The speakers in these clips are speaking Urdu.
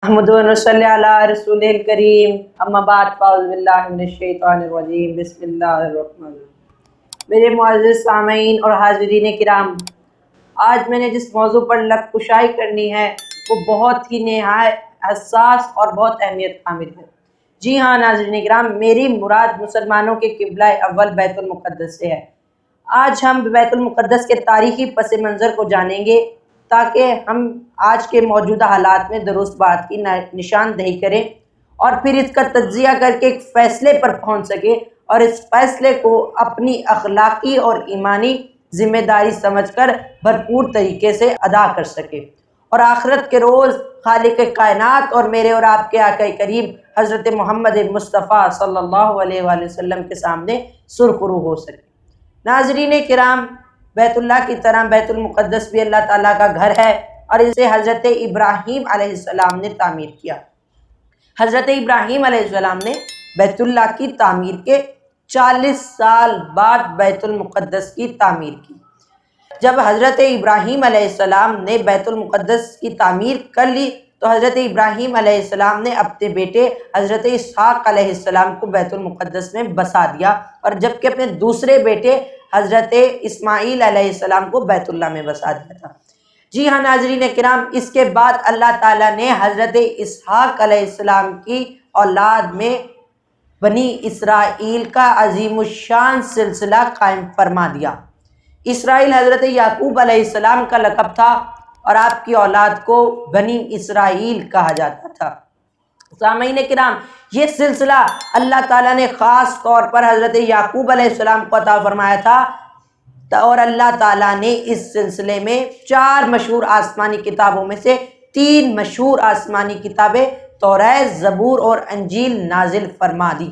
احمد و نصلی علی رسول الکریم، اما بعد فاعوذ باللہ من الشیطان الرجیم، بسم اللہ الرحمن الرحیم۔ میرے معزز سامعین اور حاضرین کرام، آج میں نے جس موضوع پر لب کشائی کرنی ہے وہ بہت ہی نہایت حساس اور بہت اہمیت حامل ہے۔ جی ہاں ناظرین کرام، میری مراد مسلمانوں کے قبلہ اول بیت المقدس سے ہے۔ آج ہم بیت المقدس کے تاریخی پس منظر کو جانیں گے تاکہ ہم آج کے موجودہ حالات میں درست بات کی نشاندہی کریں اور پھر اس کا تجزیہ کر کے ایک فیصلے پر پہنچ سکیں اور اس فیصلے کو اپنی اخلاقی اور ایمانی ذمہ داری سمجھ کر بھرپور طریقے سے ادا کر سکیں اور آخرت کے روز خالق کائنات اور میرے اور آپ کے آقا کریم حضرت محمد مصطفیٰ صلی اللہ علیہ وآلہ وسلم کے سامنے سرخرو ہو سکے۔ ناظرین کرام، بیت اللہ کی طرح بیت المقدس بھی اللہ تعالیٰ کا گھر ہے اور اسے حضرت ابراہیم علیہ السلام نے تعمیر کیا۔ حضرت ابراہیم علیہ السلام نے بیت اللہ کی تعمیر کے 40 سال بعد بیت المقدس کی تعمیر کی۔ جب حضرت ابراہیم علیہ السلام نے بیت المقدس کی تعمیر کر لی تو حضرت ابراہیم علیہ السلام نے اپنے بیٹے حضرت اسحاق علیہ السلام کو بیت المقدس میں بسا دیا، اور جبکہ اپنے دوسرے بیٹے حضرت اسماعیل علیہ السلام کو بیت اللہ میں بسا دیا تھا۔ جی ہاں ناظرین کرام، اس کے بعد اللہ تعالیٰ نے حضرت اسحاق علیہ السلام کی اولاد میں بنی اسرائیل کا عظیم الشان سلسلہ قائم فرما دیا۔ اسرائیل حضرت یعقوب علیہ السلام کا لقب تھا اور آپ کی اولاد کو بنی اسرائیل کہا جاتا تھا۔ سامعین کرام، یہ سلسلہ اللہ تعالیٰ نے خاص طور پر حضرت یعقوب علیہ السلام کو عطا فرمایا تھا، اور اللہ تعالیٰ نے اس سلسلے میں 4 مشہور آسمانی کتابوں میں سے 3 مشہور آسمانی کتابیں توریت، زبور اور انجیل نازل فرما دی۔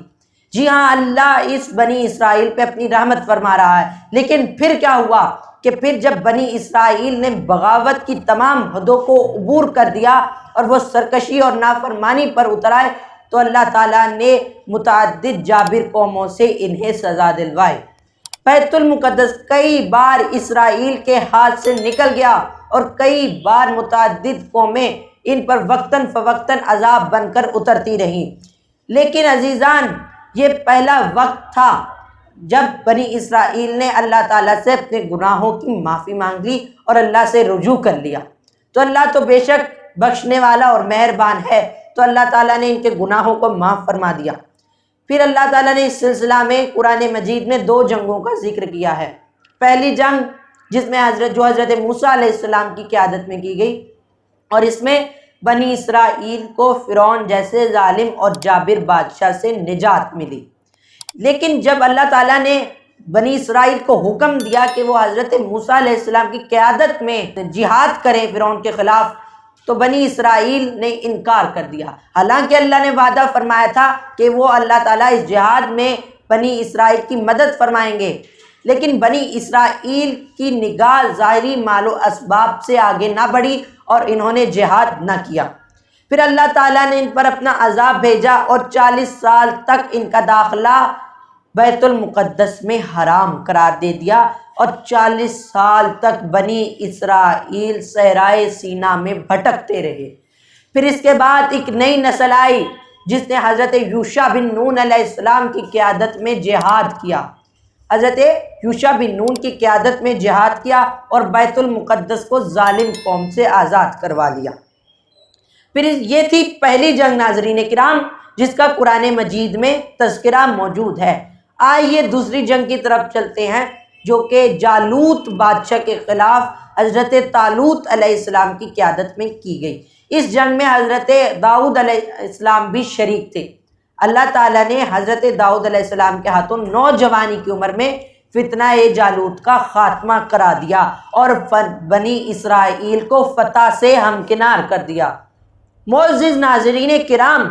جی ہاں، اللہ اس بنی اسرائیل پہ اپنی رحمت فرما رہا ہے، لیکن پھر کیا ہوا کہ پھر جب بنی اسرائیل نے بغاوت کی تمام حدوں کو عبور کر دیا اور وہ سرکشی اور نافرمانی پر اتر آئے تو اللہ تعالیٰ نے متعدد جابر قوموں سے انہیں سزا دلوائی۔ بیت المقدس کئی بار اسرائیل کے ہاتھ سے نکل گیا اور کئی بار متعدد قومیں ان پر وقتاً فوقتاً عذاب بن کر اترتی رہیں، لیکن عزیزان، یہ پہلا وقت تھا جب بنی اسرائیل نے اللہ تعالیٰ سے اپنے گناہوں کی معافی مانگ لی اور اللہ سے رجوع کر لیا، تو اللہ تو بے شک بخشنے والا اور مہربان ہے، تو اللہ تعالیٰ نے ان کے گناہوں کو معاف فرما دیا۔ پھر اللہ تعالیٰ نے اس سلسلہ میں قرآن مجید میں 2 جنگوں کا ذکر کیا ہے۔ پہلی جنگ جس میں حضرت موسیٰ علیہ السلام کی قیادت میں کی گئی، اور اس میں بنی اسرائیل کو فرعون جیسے ظالم اور جابر بادشاہ سے نجات ملی۔ لیکن جب اللہ تعالیٰ نے بنی اسرائیل کو حکم دیا کہ وہ حضرت موسیٰ علیہ السلام کی قیادت میں جہاد کریں فرعون کے خلاف، تو بنی اسرائیل نے انکار کر دیا، حالانکہ اللہ نے وعدہ فرمایا تھا کہ وہ اللہ تعالیٰ اس جہاد میں بنی اسرائیل کی مدد فرمائیں گے، لیکن بنی اسرائیل کی نگاہ ظاہری مال و اسباب سے آگے نہ بڑھی اور انہوں نے جہاد نہ کیا۔ پھر اللہ تعالیٰ نے ان پر اپنا عذاب بھیجا اور 40 سال تک ان کا داخلہ بیت المقدس میں حرام قرار دے دیا، اور 40 سال تک بنی اسرائیل صحرائے سینا میں بھٹکتے رہے۔ پھر اس کے بعد ایک نئی نسل آئی جس نے حضرت یوشع بن نون علیہ السلام کی قیادت میں جہاد کیا۔ حضرت یوشع بن نون کی قیادت میں جہاد کیا اور بیت المقدس کو ظالم قوم سے آزاد کروا لیا۔ پھر یہ تھی پہلی جنگ ناظرین کرام جس کا قرآن مجید میں تذکرہ موجود ہے۔ آئیے دوسری جنگ کی طرف چلتے ہیں جو کہ جالوت بادشاہ کے خلاف حضرت طالوت علیہ السلام کی قیادت میں کی گئی۔ اس جنگ میں حضرت داؤد علیہ السلام بھی شریک تھے۔ اللہ تعالیٰ نے حضرت داؤد علیہ السلام کے ہاتھوں نوجوانی کی عمر میں فتنہ جالوت کا خاتمہ کرا دیا اور بنی اسرائیل کو فتح سے ہمکنار کر دیا۔ معزز ناظرین کرام،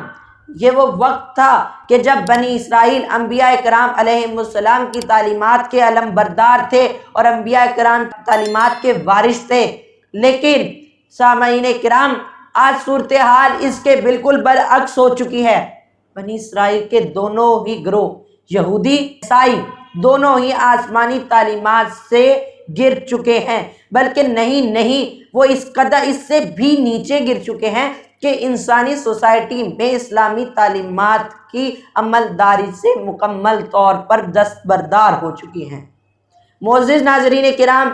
یہ وہ وقت تھا کہ جب بنی اسرائیل انبیاء کرام علیہم السلام کی تعلیمات کے علم بردار تھے اور انبیاء کرام تعلیمات کے وارث تھے، لیکن سامعین کرام، آج صورتحال اس کے بالکل برعکس ہو چکی ہے۔ بنی اسرائیل کے دونوں ہی گروہ، یہودی عیسائی، دونوں ہی آسمانی تعلیمات سے گر چکے ہیں، بلکہ نہیں وہ اس قدر اس سے بھی نیچے گر چکے ہیں کہ انسانی سوسائٹی میں اسلامی تعلیمات کی عملداری سے مکمل طور پر دستبردار ہو چکی ہیں۔ معزز ناظرین کرام،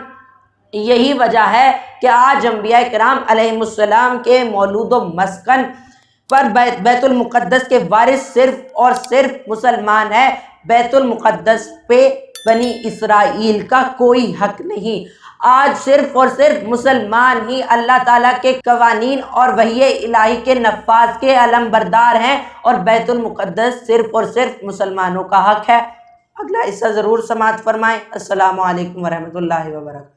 یہی وجہ ہے کہ آج انبیاء کرام علیہم السلام کے مولود و مسکن پر بیت المقدس کے وارث صرف اور صرف مسلمان ہے۔ بیت المقدس پہ بنی اسرائیل کا کوئی حق نہیں۔ آج صرف اور صرف مسلمان ہی اللہ تعالیٰ کے قوانین اور وحی الہی کے نفاذ کے علم بردار ہیں، اور بیت المقدس صرف اور صرف مسلمانوں کا حق ہے۔ اگلا حصہ ضرور سماعت فرمائیں۔ السلام علیکم ورحمۃ اللہ وبرکاتہ۔